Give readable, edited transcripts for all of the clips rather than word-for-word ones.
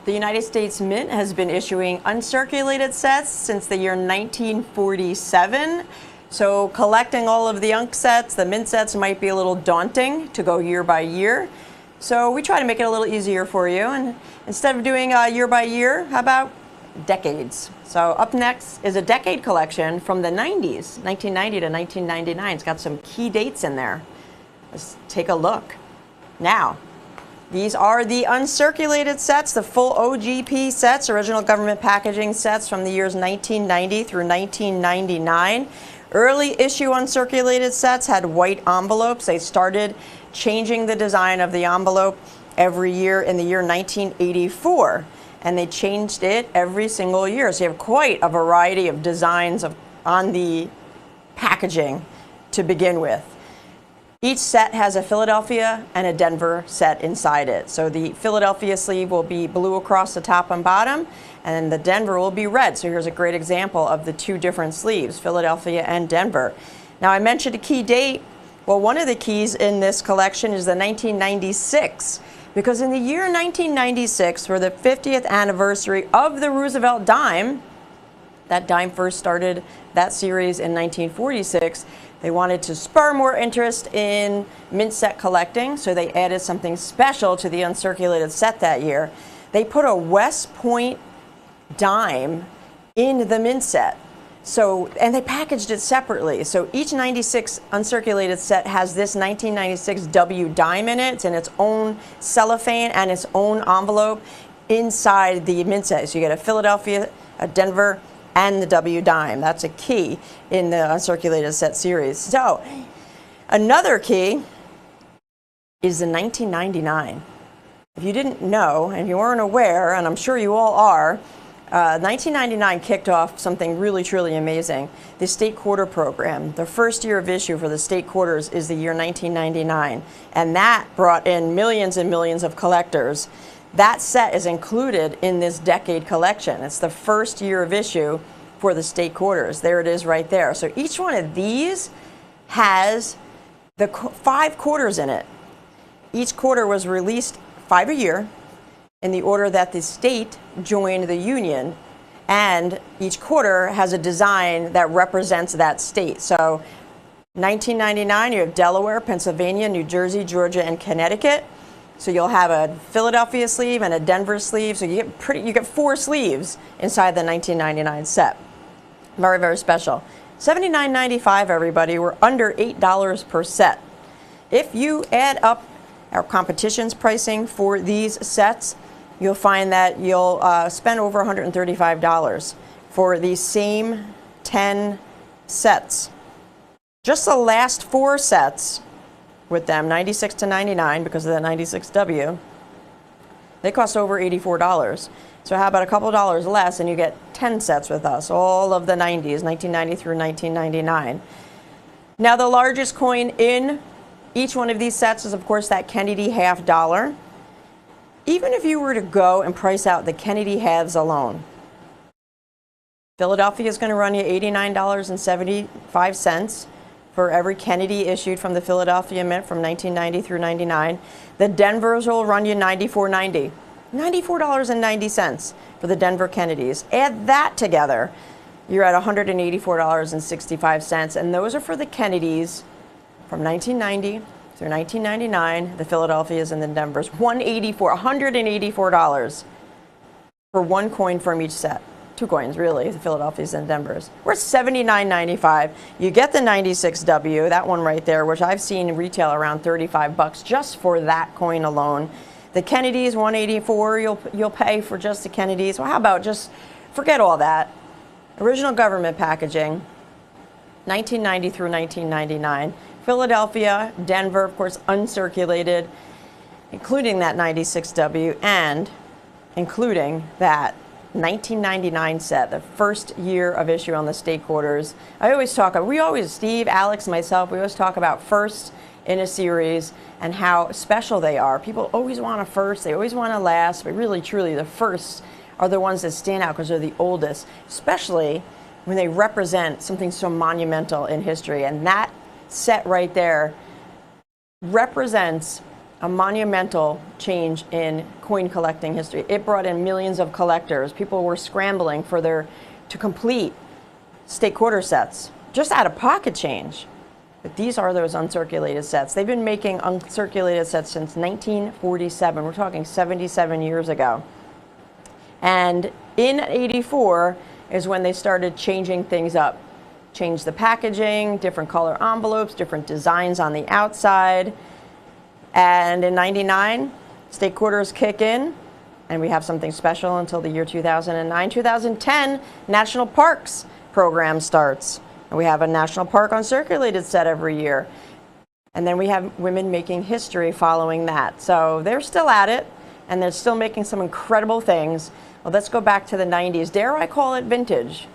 The United States Mint has been issuing uncirculated sets since the year 1947. So collecting all of the UNC sets, the mint sets, might be a little daunting to go year by year. So we try to make it a little easier for you. And instead of doing year by year, how about decades? So up next is a decade collection from the 90s, 1990 to 1999. It's got some key dates in there. Let's take a look. Now, these are the uncirculated sets, the full OGP sets, original government packaging sets from the years 1990 through 1999. Early issue uncirculated sets had white envelopes. They started changing the design of the envelope every year in the year 1984. And they changed it every single year. So you have quite a variety of designs on the packaging to begin with. Each set has a Philadelphia and a Denver set inside it. So the Philadelphia sleeve will be blue across the top and bottom, and the Denver will be red. So here's a great example of the two different sleeves, Philadelphia and Denver. Now I mentioned a key date. Well, one of the keys in this collection is the 1996, because in the year 1996, for the 50th anniversary of the Roosevelt dime, that dime first started that series in 1946. They wanted to spur more interest in mint set collecting, so they added something special to the uncirculated set that year. They put a West Point dime in the mint set. And they packaged it separately. So each 96 uncirculated set has this 1996 W dime in it. It's in its own cellophane and its own envelope inside the mint set. So you get a Philadelphia, a Denver, and the W dime. That's a key in the uncirculated set series. So another key is the 1999. If you didn't know and you weren't aware, and I'm sure you all are, 1999 kicked off something really, truly amazing. The state quarter program. The first year of issue for the state quarters is the year 1999, and that brought in millions and millions of collectors. That set is included in this decade collection. It's the first year of issue for the state quarters. There it is right there. So each one of these has the 5 quarters in it. Each quarter was released 5 a year in the order that the state joined the union, and each quarter has a design that represents that state. So 1999, you have Delaware, Pennsylvania, New Jersey, Georgia, and Connecticut. So you'll have a Philadelphia sleeve and a Denver sleeve. So you get 4 sleeves inside the 1999 set. Very, very special. $79.95, everybody. We're under $8 per set. If you add up our competition's pricing for these sets, you'll find that you'll spend over $135 for these same 10 sets. Just the last 4 sets with them, 96 to 99, because of the 96W, they cost over $84. So how about a couple dollars less and you get 10 sets with us, all of the 90s, 1990 through 1999. Now the largest coin in each one of these sets is, of course, that Kennedy half dollar. Even if you were to go and price out the Kennedy halves alone, Philadelphia is going to run you $89.75 for every Kennedy issued from the Philadelphia Mint from 1990 through 99. The Denvers will run you $94.90. $94.90 for the Denver Kennedys. Add that together, you're at $184.65, and those are for the Kennedys from 1990 through 1999, the Philadelphias and the Denvers. $184 for one coin from each set. 2 coins, really, the Philadelphias and Denvers. We're $79.95. You get the 96W, that one right there, which I've seen retail around $35 just for that coin alone. The Kennedys, $184. You'll pay for just the Kennedys. Well, how about just forget all that? Original government packaging, 1990 through 1999. Philadelphia, Denver, of course, uncirculated, including that 96W, and including that 1999 set, the first year of issue on the state quarters. Steve, Alex, myself, we always talk about first in a series and how special they are. People always want a first, they always want a last, but really, truly, the firsts are the ones that stand out because they're the oldest, especially when they represent something so monumental in history. And that set right there represents a monumental change in coin collecting history. It brought in millions of collectors. People were scrambling to complete state quarter sets, just out of pocket change. But these are those uncirculated sets. They've been making uncirculated sets since 1947. We're talking 77 years ago. And in '84 is when they started changing things up. Changed the packaging, different color envelopes, different designs on the outside. And in '99, state quarters kick in, and we have something special until the year 2009. 2010, National Parks program starts. And we have a National Park uncirculated set every year. And then we have women making history following that. So they're still at it, and they're still making some incredible things. Well, let's go back to the 90s. Dare I call it vintage?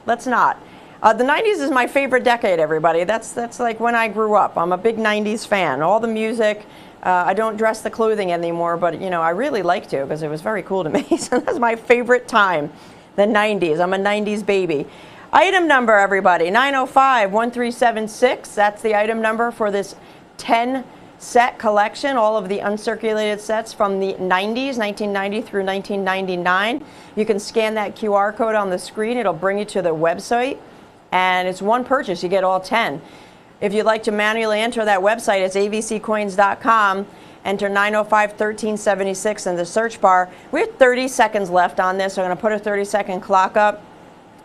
Let's not. The 90s is my favorite decade, everybody. That's like when I grew up. I'm a big 90s fan. All the music. I don't dress the clothing anymore, but I really like to because it was very cool to me. So that's my favorite time, the 90s. I'm a 90s baby. Item number, everybody, 905-1376. That's the item number for this 10-set collection, all of the uncirculated sets from the 90s, 1990 through 1999. You can scan that QR code on the screen. It'll bring you to the website. And it's one purchase. You get all 10. If you'd like to manually enter that website, it's avccoins.com. Enter 905-1376 in the search bar. We have 30 seconds left on this. So I'm going to put a 30-second clock up.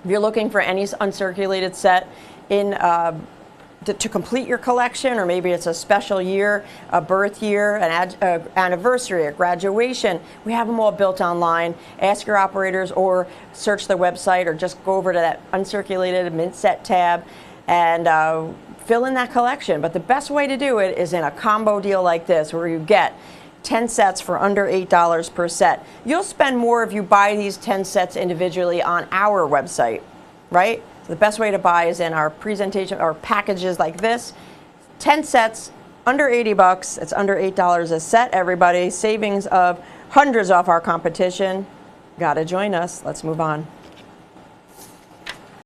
If you're looking for any uncirculated set to complete your collection, or maybe it's a special year, a birth year, an anniversary, a graduation, we have them all built online. Ask your operators or search the website, or just go over to that uncirculated mint set tab and fill in that collection. But the best way to do it is in a combo deal like this, where you get 10 sets for under $8 per set. You'll spend more if you buy these 10 sets individually on our website, right? The best way to buy is in our presentation or packages like this. 10 sets, under 80 bucks. It's under $8 a set, everybody. Savings of hundreds off our competition. Gotta join us. Let's move on.